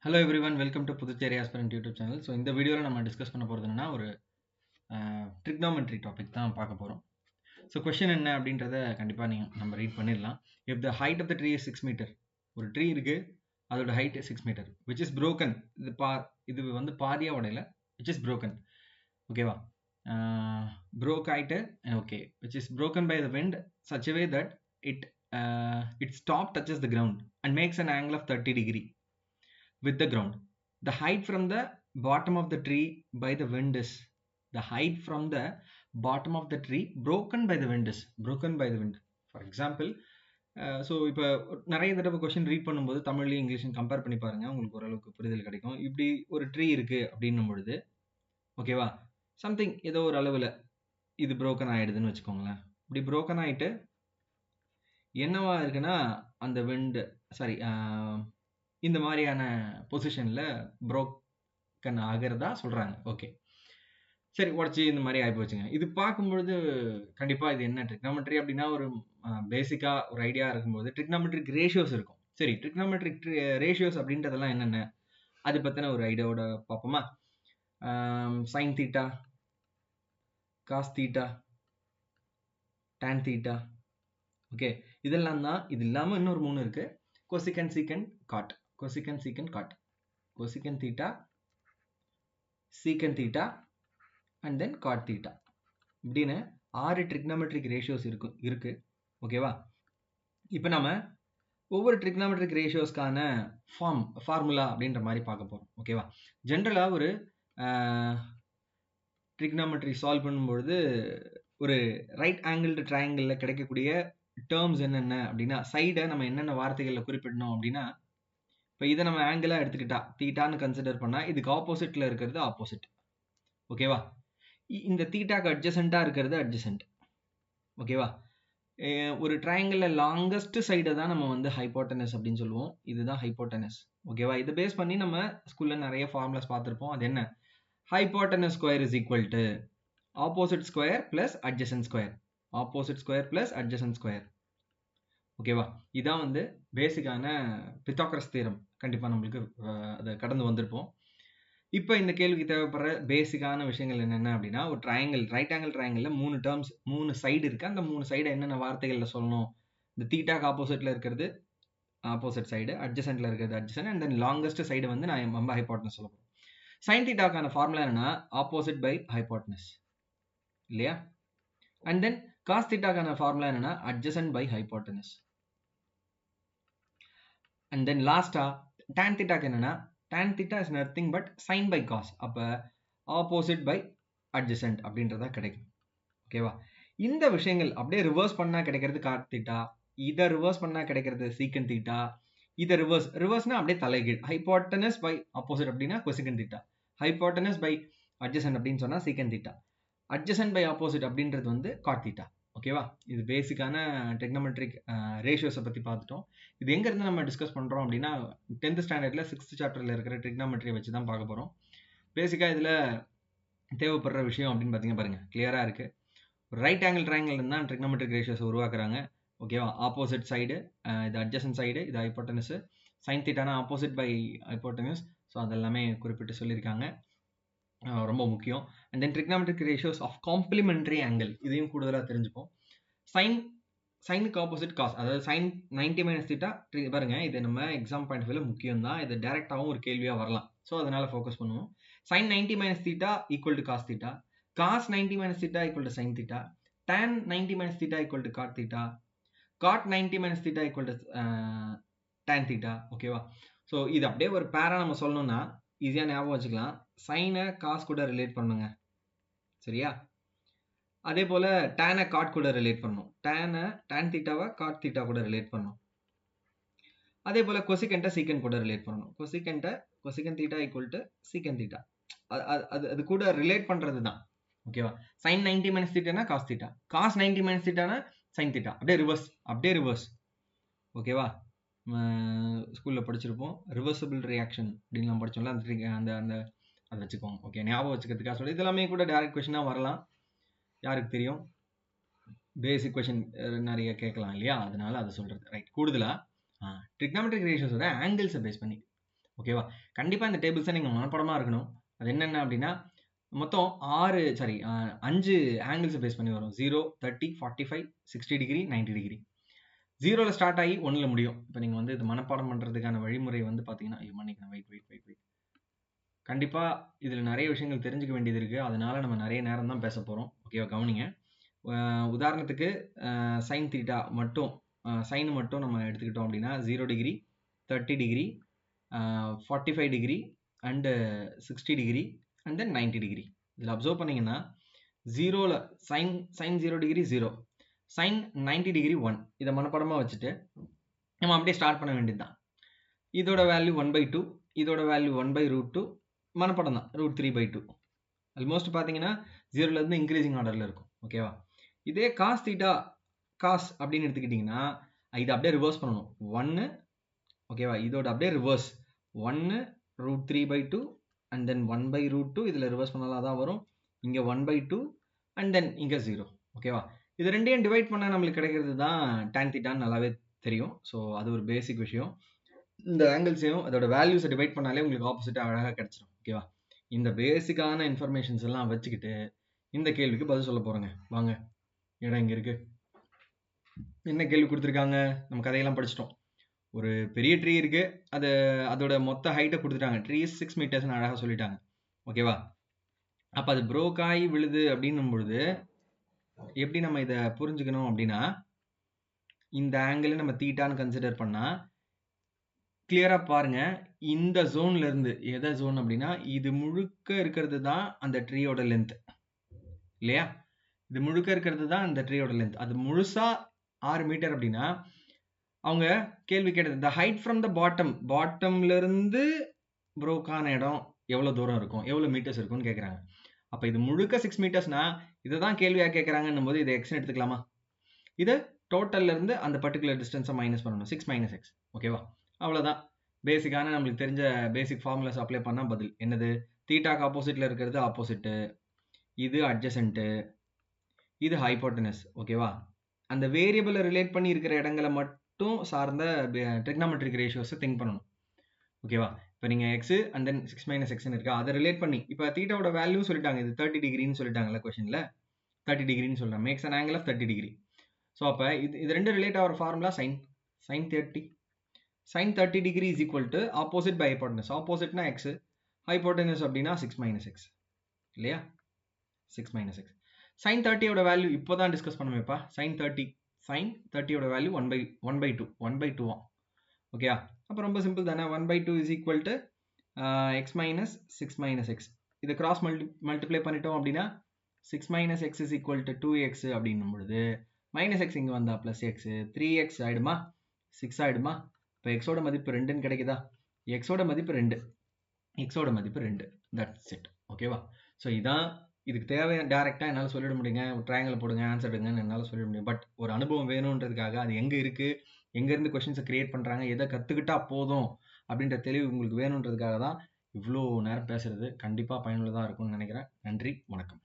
Hello everyone, welcome to Puducherry aspirant YouTube channel. So இந்த வீடியோவில் நம்ம டிஸ்கஸ் பண்ண போகிறது என்னன்னா ஒரு ட்ரிக்னாமெட்ரி டாபிக் தான் பார்க்க போகிறோம். ஸோ கொஷின் என்ன அப்படின்றத கண்டிப்பாக நம்ம ரீட் பண்ணிடலாம். If the height of the tree is 6 metre, ஒரு ட்ரீ இருக்கு, அதோட height 6 metre, which is broken. இது வந்து பாதியாக உடையில, விச் இஸ் broken. ஓகேவா? broke ஆயிட்டு, okay, which is broken by the wind such a way that its top touches the ground and makes an angle of 30 degree with the ground. The height from the bottom of the tree by the wind is the height from the bottom of the tree broken by the wind is broken by the wind. For example, so இப்போ நிறைய தடவை question read பண்ணும்போது தமிழ்லையும் இங்கிலீஷும் compare பண்ணி பாருங்க, உங்களுக்கு ஓரளவுக்கு புரிதல் கிடைக்கும். இப்படி ஒரு ட்ரீ இருக்கு அப்படின்னும் பொழுது, ஓகேவா, சம்திங் ஏதோ ஒரு அளவில் இது புரோக்கன் ஆயிடுதுன்னு வச்சுக்கோங்களேன். இப்படி புரோக்கன் ஆயிட்டு என்னவா இருக்குன்னா, அந்த விண்டு இந்த மாதிரியான பொசிஷனில் புரோக்கன் ஆகிறதா சொல்கிறாங்க. ஓகே, சரி, உடச்சி இந்த மாதிரி ஆகிப்போச்சுங்க. இது பார்க்கும்பொழுது கண்டிப்பாக இது என்ன ட்ரிக்னாமெட்ரி அப்படின்னா ஒரு பேசிக்காக ஒரு ஐடியா இருக்கும்போது ட்ரிக்னாமெட்ரிக் ரேஷியோஸ் இருக்கும். சரி, ட்ரிக்னாமெட்ரிக் ரேஷியோஸ் அப்படின்றதெல்லாம் என்னென்ன, அது பற்றின ஒரு ஐடியாவோட பார்ப்போமா? Sine theta, cos theta, tan theta, okay, இதெல்லாம் தான். இது இல்லாமல் இன்னொரு 3 இருக்கு: கொசிகன், secant, cot. Cosecant, secant, cot, cosecant theta, secant theta and then cot theta, இப்படின்னு 6 ட்ரிக்னாமெட்ரிக் ரேஷியோஸ் இருக்கு. ஓகேவா? இப்போ நம்ம ஒவ்வொரு ட்ரிக்னாமெட்ரிக் ரேஷியோஸ்க்கான ஃபார்முலா அப்படின்ற மாதிரி பார்க்க போகிறோம். ஓகேவா? ஜென்ரலாக ஒரு ட்ரிக்னாமெட்ரி சால்வ் பண்ணும்பொழுது ஒரு ரைட் ஆங்கிள்டு ட்ரையாங்கிளில் கிடைக்கக்கூடிய டேர்ம்ஸ் என்னென்ன அப்படின்னா, சைடை நம்ம என்னென்ன வார்த்தைகளில் குறிப்பிடணும் அப்படின்னா, இப்போ இதை நம்ம ஆங்கிளாக எடுத்துக்கிட்டா தீட்டான்னு கன்சிடர் பண்ணால் இதுக்கு ஆப்போசிட்டில் இருக்கிறது ஆப்போசிட். ஓகேவா? இந்த தீட்டாக்கு அட்ஜசென்ட்டாக இருக்கிறது அட்ஜசென்ட். ஓகேவா? ஒரு ட்ரையாங்கிளில் லாங்கஸ்ட் சைடை தான் நம்ம வந்து ஹைப்போட்டனஸ் அப்படின்னு சொல்லுவோம். இதுதான் ஹைப்போட்டனஸ். ஓகேவா? இதை பேஸ் பண்ணி நம்ம ஸ்கூலில் நிறைய ஃபார்முலாஸ் பார்த்துருப்போம். அது என்ன? Hypotenuse square is equal to opposite square plus adjacent square. Opposite square plus adjacent square. ஓகேவா? இதான் வந்து பேசிக்கான பித்தாகரஸ் தியரம். கண்டிப்பாக நம்மளுக்கு அதை கடந்து வந்திருப்போம். இப்போ இந்த கேள்விக்கு தேவைப்படுற பேசிக்கான விஷயங்கள் என்னென்ன அப்படின்னா, ஒரு ட்ரையாங்கிள், ரைட் ஆங்கிள் ட்ரையாங்கிளில் 3 டேர்ம்ஸ், 3 சைடு இருக்குது. அந்த 3 சைடை என்னென்ன வார்த்தைகளில் சொல்லணும்? இந்த தீட்டாக்கு ஆப்போசிட்டில் இருக்கிறது ஆப்போசிட் சைடு, அட்ஜசென்ட்டில் இருக்கிறது adjacent, and then longest side வந்து நான் நம்ம ஹைப்போட்டனஸ் சொல்ல போகிறோம். சைன் தீட்டாக்கான ஃபார்முலா என்னன்னா ஆப்போசிட் பை ஹைப்போட்டனஸ், இல்லையா? அண்ட் தென் காஸ் தீட்டாக்கான ஃபார்முலா என்னன்னா adjacent by hypotenuse. And then லாஸ்டா டான் தீட்டாக்கு என்னன்னா tan theta is nothing but sine by cos. அப்போ ஆப்போசிட் பை அட்ஜசென்ட் அப்படின்றதா கிடைக்கும். ஓகேவா? இந்த விஷயங்கள் அப்படியே ரிவர்ஸ் பண்ணால் கிடைக்கிறது காட் தீட்டா, இதை ரிவர்ஸ் பண்ணால் கிடைக்கிறது சீக்கன் தீட்டா, இதை ரிவர்ஸ்னா அப்படியே தலைகீழ். ஹைப்போட்டனஸ் பை ஆப்போசிட் அப்படின்னா கொசிகன் தீட்டா, ஹைப்போட்டனஸ் பை அட்ஜசென்ட் அப்படின்னு சொன்னால் சீக்கன் தீட்டா, அட்ஜசென்ட் பை ஆப்போசிட் அப்படின்றது வந்து காட் தீட்டா. ஓகேவா? இது பேசிக்கான ட்ரிக்னாமெட்ரிக் ரேஷியோஸை பற்றி பார்த்துட்டோம். இது எங்கேருந்து நம்ம டிஸ்கஸ் பண்ணுறோம் அப்படின்னா 10th ஸ்டாண்டர்டில் 6th சாப்டரில் இருக்கிற ட்ரிக்னாமெட்ரியை வச்சு தான் பார்க்க போகிறோம். பேசிக்காக இதில் தேவைப்படுற விஷயம் அப்படின்னு பார்த்தீங்கன்னா பாருங்கள், கிளியராக இருக்குது. ஒரு ரைட் ஆங்கிள் ட்ரையாங்கிள் தான் ட்ரிக்னாமெட்ரிக் ரேஷியோஸை உருவாக்குறாங்க. ஓகேவா? ஆப்போசிட் சைடு, இது அட்ஜசன்ட் சைடு, இது ஹைப்போட்டனஸ். சைன் தீட்டானா ஆப்போசிட் பை ஹைப்போட்டனஸ். ஸோ அதெல்லாமே குறிப்பிட்டு சொல்லியிருக்காங்க, ரொம்ப முக்கியம். And then trigonometric ratios of complementary angle, இதையும் கூடுதலாக தெரிஞ்சுப்போம். சைனுக்கு ஆப்போசிட் காஸ், அதாவது சைன் 90 மைனஸ் தீட்டா. பாருங்க, இது நம்ம எக்ஸாம் பாயிண்ட் ஆஃப் வியூல முக்கியம் தான். இது டைரக்டாகவும் ஒரு கேள்வியாக வரலாம். ஸோ அதனால ஃபோக்கஸ் பண்ணுவோம். Sine 90 minus theta equal to cos theta, cos 90 minus theta equal to sine theta, tan 90 minus theta equal to cot theta, cot 90 minus theta equal to tan theta. ஓகேவா? ஸோ இது அப்படியே ஒரு பேரா நம்ம சொல்லணும்னா ஈஸியாக ஞாபகம் வச்சுக்கலாம். சைனை காஸ் கூட ரிலேட் பண்ணுங்க, சரியா? அதே போல் டேனை காட் கூட ரிலேட் பண்ணணும், டான் தீட்டாவை காட் தீட்டா கூட ரிலேட் பண்ணணும். அதே போல் கொசிகன்ட்டை சீக்கன் கூட ரிலேட் பண்ணணும். Cosecant theta equal to secant theta, அது கூட ரிலேட் பண்ணுறது தான். ஓகேவா? சைன் 90 மைனஸ் தீட்டானா காஸ் தீட்டா, காஸ் 90 மைனஸ் தீட்டானா சைன் தீட்டா, அப்படியே ரிவர்ஸ். ஓகேவா? ஸ்கூலில் படிச்சிருப்போம், ரிவர்சபிள் ரியாக்ஷன் அப்படின்லாம் படித்தோம்ல, அந்த அந்த அதை வச்சுக்கோங்க. ஓகே, ஞாபகம் வச்சுக்கிறதுக்காக சொல்லி இதெல்லாமே கூட டேரக்ட் கொஷினாக வரலாம், யாருக்கு தெரியும். பேசிக் கொஷின் நிறைய கேட்கலாம் இல்லையா? அதனால அதை சொல்கிறது. ரைட். கூடுதலாக ட்ரிக்னாமெட்ரிக் ரேஷியோஸோட ஆங்கிள்ஸை பேஸ் பண்ணி, ஓகேவா? கண்டிப்பா இந்த டேபிள்ஸை நீங்க மனப்பாடமா இருக்கணும். அது என்னென்ன அப்படின்னா மொத்தம் 5 ஆங்கிள்ஸை பேஸ் பண்ணி வரும். 0, 30, 45, 60 டிகிரி, 90 டிகிரி. 0ல ஸ்டார்ட் ஆகி 1ல முடியும். இப்போ நீங்க வந்து இது மனப்பாடம் பண்றதுக்கான வழிமுறை வந்து பார்த்தீங்கன்னா, ஐயோ மன்னிக்கணும், வெயிட். கண்டிப்பா இதுல நிறைய விஷயங்கள் தெரிஞ்சுக்க வேண்டியது இருக்கு. அதனால நம்ம நிறைய நேரம் தான் பேச போறோம். ஓகேவா? கவனிங்க. உதாரணத்துக்கு sin தீட்டா மட்டும் sin மட்டும் நம்ம எடுத்துக்கிட்டோம் அப்படின்னா 0 degree, 30 degree, 45 degree and 60 degree and then 90 degree. இதில் அப்சர்வ் பண்ணீங்கன்னா 0ல sin 0 டிகிரி 0, sin 90 டிகிரி 1. இதை மனப்பாடமாக வச்சுட்டு நம்ம அப்படியே ஸ்டார்ட் பண்ண வேண்டியது தான். இதோட வேல்யூ 1/2, இதோட வேல்யூ 1/√2, மனப்படம் தான் √3/2. ஆல்மோஸ்ட் பார்த்தீங்கன்னா 0லேருந்து இன்க்ரீசிங் ஆர்டரில் இருக்கும். ஓகேவா? இதே காஸ் தீட்டா காஸ் அப்படின்னு எடுத்துக்கிட்டிங்கன்னா இதை அப்படியே ரிவர்ஸ் பண்ணணும். 1, ஓகேவா? இதோட அப்படியே ரிவர்ஸ் 1 √3/2 அண்ட் தென் 1/√2. இதில் ரிவர்ஸ் பண்ணாலும் அதான் வரும். இங்கே 1/2 அண்ட் தென் இங்கே 0. ஓகேவா? இது ரெண்டையும் டிவைட் பண்ணால் நம்மளுக்கு கிடைக்கிறது தான் tan தீட்டான்னு நல்லாவே தெரியும். ஸோ அது ஒரு பேசிக் விஷயம். இந்த ஆங்கிள்ஸையும் அதோட வேல்யூஸை டிவைட் பண்ணாலே உங்களுக்கு ஆப்போசிட்டாக அழகாக கிடைச்சிடும். ஓகேவா? இந்த பேசிக்கான இன்ஃபர்மேஷன்ஸ் எல்லாம் வச்சுக்கிட்டு இந்த கேள்விக்கு பதில் சொல்ல போகிறோங்க. வாங்க, இடம் இங்கே இருக்கு. என்ன கேள்வி கொடுத்துருக்காங்க? நம்ம கதையெல்லாம் படிச்சிட்டோம். ஒரு பெரிய ட்ரீ இருக்கு, அதோட மொத்த ஹைட்டை கொடுத்துட்டாங்க. ட்ரீ 6 மீட்டர்ஸ்னு அழகாக சொல்லிட்டாங்க. ஓகேவா? அப்போ அது ப்ரோக் ஆகி விழுது அப்படின்னும் பொழுது எப்படி நம்ம இதை புரிஞ்சுக்கணும் அப்படின்னா, இந்த ஆங்கிள் நம்ம தீட்டான்னு கன்சிடர் பண்ணா கிளியரா பாருங்க. இந்த ஜோன்ல இருந்து எதை ஜோன் அப்படின்னா இது முழுக்க இருக்கிறது தான் அந்த ட்ரீயோட லென்த் இல்லையா? இது முழுக்க இருக்கிறது தான் அந்த ட்ரீயோட லென்த். அது முழுசா 6 மீட்டர் அப்படின்னா அவங்க கேள்வி கேட்டது the height from the பாட்டம்ல இருந்து புரோக்கான இடம் எவ்வளவு தூரம் இருக்கும், எவ்வளவு மீட்டர்ஸ் இருக்கும்னு கேட்குறாங்க. அப்ப இது முழுக்க 6 மீட்டர்ஸ்னா இதை தான் கேள்வியா கேட்குறாங்கன்னும் போது இதை எக்ஸ்ன்னு எடுத்துக்கலாமா? இது டோட்டல்ல இருந்து அந்த பர்டிகுலர் டிஸ்டன்ஸை மைனஸ் பண்ணணும். 6 - x. ஓகேவா? அவ்வளோதான். பேசிக்கான நம்மளுக்கு தெரிஞ்ச பேசிக் ஃபார்முலாஸ் அப்ளை பண்ணால் பதில் என்னது? தீட்டாக்கு ஆப்போசிட்ல இருக்கிறது ஆப்போசிட்டு, இது அட்ஜசன்ட்டு, இது ஹைப்போட்டனஸ். ஓகேவா? அந்த வேரியபிளை ரிலேட் பண்ணி இருக்கிற இடங்களை மட்டும் சார்ந்த ட்ரிக்னாமெட்ரிக் ரேஷியோஸை திங்க் பண்ணணும். ஓகேவா? இப்போ நீங்கள் எக்ஸு அண்ட் தென் 6 - xன்னு இருக்கா, அதை ரிலேட் பண்ணி இப்போ தீட்டாவோட வேல்யூ சொல்லிட்டாங்க. இது 30 டிகிரின்னு சொல்லிட்டாங்கல்ல கொஷனில். 30 டிகிரின்னு சொல்கிறாங்க. Makes an angle of 30 degree. So அப்போ இது ரெண்டு ரிலேட் ஆகிற formula sin 30. sin 30 degree is equal to opposite by hypotenuse. ஆப்போசிட்னா எக்ஸ், ஹைப்போட்டனஸ் அப்படின்னா 6 - x இல்லையா? 6 - x. sin 30யோட வேல்யூ இப்போ தான் டிஸ்கஸ் பண்ணுமேப்பா. sin 30யோட வேல்யூ 1/2. 1/2 ஓகேயா? அப்போ ரொம்ப சிம்பிள் தானே. 1/2 is equal to x minus 6 - x. இதை கிராஸ் மல்டிப்ளை பண்ணிட்டோம் அப்படின்னா 6 - x is equal to 2x அப்படின்னும் பொழுது மைனஸ் எக்ஸ் இங்கே வந்தா ப்ளஸ் எக்ஸ், 3x ஆகிடுமா, 6 ஆகிடுமா? இப்போ எக்ஸோட மதிப்பு 2ன்னு கிடைக்குதா? எக்ஸோட மதிப்பு 2, எக்ஸோட மதிப்பு 2. That's it. ஓகேவா? ஸோ இதான் இதுக்கு தேவையான டேரெக்டாக என்னால் சொல்லிட முடியுங்க. ஒரு ட்ரையாங்கிள் போடுங்க, ஆன்சர் எடுங்கன்னு என்னால் சொல்லிட முடியும். பட் ஒரு அனுபவம் வேணுன்றதுக்காக அது எங்கே இருக்குது, எங்கேருந்து கொஷின்ஸை கிரியேட் பண்ணுறாங்க, எதை கற்றுக்கிட்டா போதும் அப்படின்ற தெளிவு உங்களுக்கு வேணுன்றதுக்காக தான் இவ்வளோ நேரம் பேசுறது. கண்டிப்பாக பயனுள்ளதாக இருக்கும்னு நினைக்கிறேன். நன்றி, வணக்கம்.